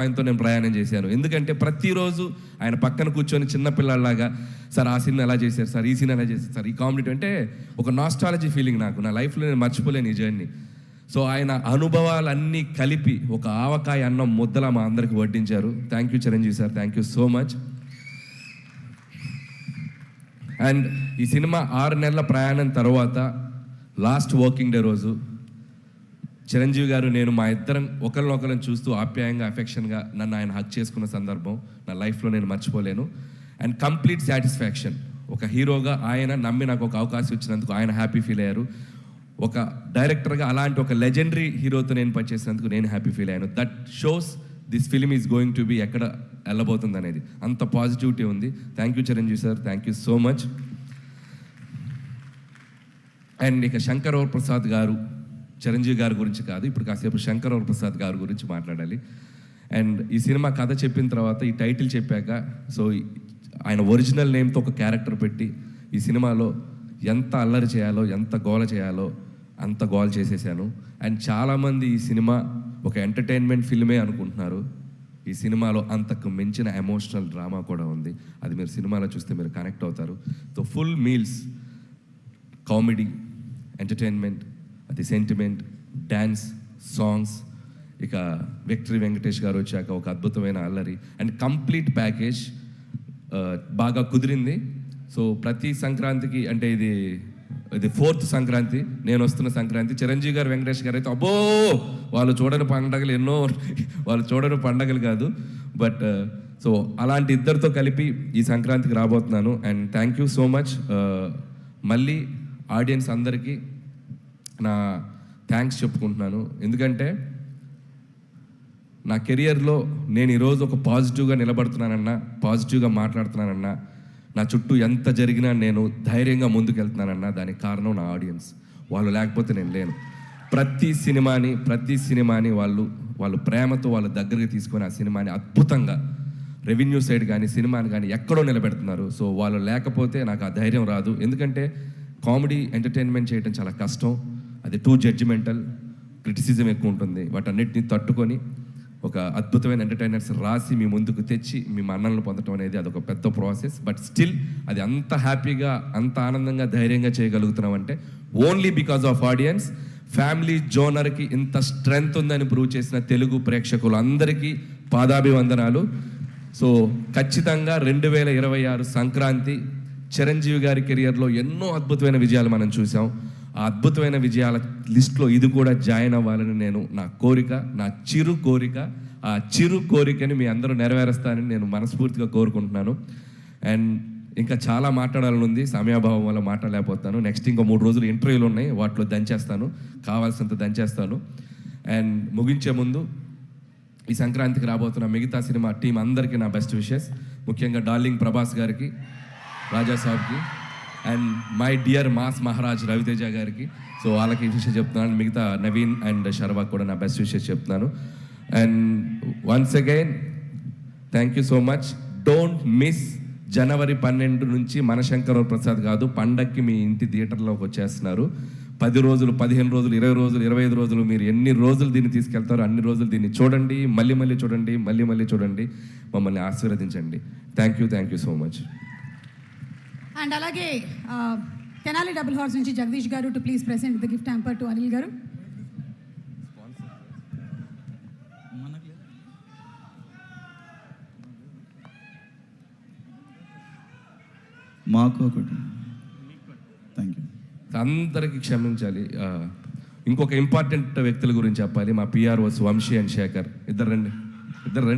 ఆయనతో నేను ప్రయాణం చేశాను. ఎందుకంటే ప్రతిరోజు ఆయన పక్కన కూర్చొని చిన్నపిల్లలాగా సార్ ఆ సినిమా ఎలా చేశారు సార్, ఈ సినిమా ఎలా చేశారు సార్, ఈ కామెడీ అంటే ఒక నాస్టాలజీ ఫీలింగ్ నాకు నా లైఫ్లో నేను మర్చిపోలేను ఈ జర్నీ. సో ఆయన అనుభవాలన్నీ కలిపి ఒక ఆవకాయ అన్నం ముద్దలా మా అందరికి వడ్డించారు. Thank you Chiranjeevi sir, thank you so much. And ఈ సినిమా 6 నెలల ప్రయాణం తర్వాత లాస్ట్ వర్కింగ్ డే రోజు చిరంజీవి గారు నేను మా ఇద్దరం ఒకరినొకరిని చూస్తూ ఆప్యాయంగా అఫెక్షన్గా నన్ను ఆయన హక్ చేసుకున్న సందర్భం నా లైఫ్లో నేను మర్చిపోలేను. And complete satisfaction. ఒక హీరోగా ఆయన నమ్మి నాకు ఒక అవకాశం ఇచ్చినందుకు ఆయన హ్యాపీ ఫీల్ అయ్యారు. ఒక డైరెక్టర్గా అలాంటి ఒక లెజెండరీ హీరోతో నేను పనిచేసినందుకు నేను హ్యాపీ ఫీల్ అయ్యాను. That shows this film is going to be ఎక్కడ వెళ్ళబోతుంది అనేది. అంత పాజిటివిటీ ఉంది. Thank you Chiranjeevi sir, thank you so much. And ఇక శంకర్ ప్రసాద్ గారు, చిరంజీవి గారి గురించి కాదు, ఇప్పుడు కాసేపు శంకర్ ప్రసాద్ గారి గురించి మాట్లాడాలి. అండ్ ఈ సినిమా కథ చెప్పిన తర్వాత, ఈ టైటిల్ చెప్పాక, సో ఆయన ఒరిజినల్ నేమ్తో ఒక క్యారెక్టర్ పెట్టి ఈ సినిమాలో ఎంత అల్లరి చేయాలో, ఎంత గోల చేయాలో అంత గోల చేసేసాను. అండ్ చాలామంది ఈ సినిమా ఒక ఎంటర్టైన్మెంట్ ఫిల్మే అనుకుంటున్నారు. ఈ సినిమాలో అంతకు మించిన ఎమోషనల్ డ్రామా కూడా ఉంది. అది మీరు సినిమాలో చూస్తే మీరు కనెక్ట్ అవుతారు. So full meals, comedy, entertainment, అది సెంటిమెంట్, డ్యాన్స్, సాంగ్స్, ఇక విక్టరీ వెంకటేష్ గారు వచ్చాక ఒక అద్భుతమైన అల్లరి అండ్ కంప్లీట్ ప్యాకేజ్ బాగా కుదిరింది. సో ప్రతి సంక్రాంతికి, అంటే ఇది 4th సంక్రాంతి, నేను వస్తున్న సంక్రాంతి, చిరంజీవి గారు, వెంకటేష్ గారు అయితే అబ్బో వాళ్ళు చూడని పండగలు ఎన్నో, వాళ్ళు చూడని పండగలు కాదు. బట్ సో అలాంటి ఇద్దరితో కలిపి ఈ సంక్రాంతికి రాబోతున్నాను. And thank you so much. మళ్ళీ ఆడియన్స్ అందరికీ నా థ్యాంక్స్ చెప్పుకుంటున్నాను. ఎందుకంటే నా కెరియర్లో నేను ఈరోజు ఒక పాజిటివ్గా నిలబడుతున్నానన్నా, పాజిటివ్గా మాట్లాడుతున్నానన్నా, నా చుట్టూ ఎంత జరిగినా నేను ధైర్యంగా ముందుకెళ్తున్నానన్నా దానికి కారణం నా ఆడియన్స్. వాళ్ళు లేకపోతే నేను లేను. ప్రతి సినిమాని వాళ్ళు ప్రేమతో వాళ్ళ దగ్గరికి తీసుకొని ఆ సినిమాని అద్భుతంగా రెవెన్యూ సైడ్ కానీ సినిమాని కానీ ఎక్కడో నిలబెడుతున్నారు. సో వాళ్ళు లేకపోతే నాకు ఆ ధైర్యం రాదు. ఎందుకంటే కామెడీ ఎంటర్టైన్మెంట్ చేయడం చాలా కష్టం. అది టూ జడ్జిమెంటల్, క్రిటిసిజం ఎక్కువ ఉంటుంది. వాటన్నిటిని తట్టుకొని ఒక అద్భుతమైన ఎంటర్టైనర్స్ రాసి మీ ముందుకు తెచ్చి మీ మన్నలను పొందడం అనేది అదొక పెద్ద ప్రాసెస్. బట్ స్టిల్ అది అంత హ్యాపీగా, అంత ఆనందంగా, ధైర్యంగా చేయగలుగుతున్నామంటే only because of audience. Family జోనర్కి ఇంత స్ట్రెంగ్త్ ఉందని ప్రూవ్ చేసిన తెలుగు ప్రేక్షకులు అందరికీ పాదాభివందనాలు. సో ఖచ్చితంగా 2026 సంక్రాంతి చిరంజీవి గారి కెరియర్లో ఎన్నో అద్భుతమైన విజయాలు మనం చూసాం. ఆ అద్భుతమైన విజయాల లిస్ట్లో ఇది కూడా జాయిన్ అవ్వాలని నేను, నా కోరిక, నా చిరు కోరిక. ఆ చిరు కోరికని మీ అందరూ నెరవేరుస్తానని నేను మనస్ఫూర్తిగా కోరుకుంటున్నాను. అండ్ ఇంకా చాలా మాట్లాడాలని ఉంది, సమయాభావం వల్ల మాట్లాడలేకపోతాను. నెక్స్ట్ ఇంకో 3 రోజులు ఇంటర్వ్యూలు ఉన్నాయి, వాటిలో దంచేస్తాను, కావాల్సినంత దంచేస్తాను. అండ్ ముగించే ముందు ఈ సంక్రాంతికి రాబోతున్న మిగతా సినిమా టీం అందరికీ నా బెస్ట్ విషెస్. ముఖ్యంగా డార్లింగ్ ప్రభాస్ గారికి, రాజా సాబ్కి, and my dear mass Maharaj Raviteja గారికి. సో వాళ్ళకి విషయం చెప్తున్నాను. మిగతా నవీన్ అండ్ శర్వాకి కూడా నా బెస్ట్ విషెస్ చెప్తున్నాను. And once again thank you so much. Don't miss జనవరి 12 నుంచి మన శంకర్ ప్రసాద్ కాదు, పండక్కి మీ ఇంటి థియేటర్లోకి వచ్చేస్తున్నారు. 10 రోజులు, 15 రోజులు, 20 రోజులు, 25 రోజులు, మీరు ఎన్ని రోజులు దీన్ని తీసుకెళ్తారో అన్ని రోజులు దీన్ని చూడండి, మళ్ళీ చూడండి, మళ్ళీ చూడండి, మమ్మల్ని ఆశీర్వదించండి. Thank you so much. And అలాగే తెనాలి డబుల్ హార్స్ నుంచి జగదీష్ గారు to please present the gift hamper to Anil గారు. మాకు ఒకటి థ్యాంక్ యూ. అందరికీ క్షమించాలి. ఇంకొక ఇంపార్టెంట్ వ్యక్తుల గురించి చెప్పాలి. మా పిఆర్ఓస్ వంశీ అండ్ శేఖర్, ఇద్దరు రండి.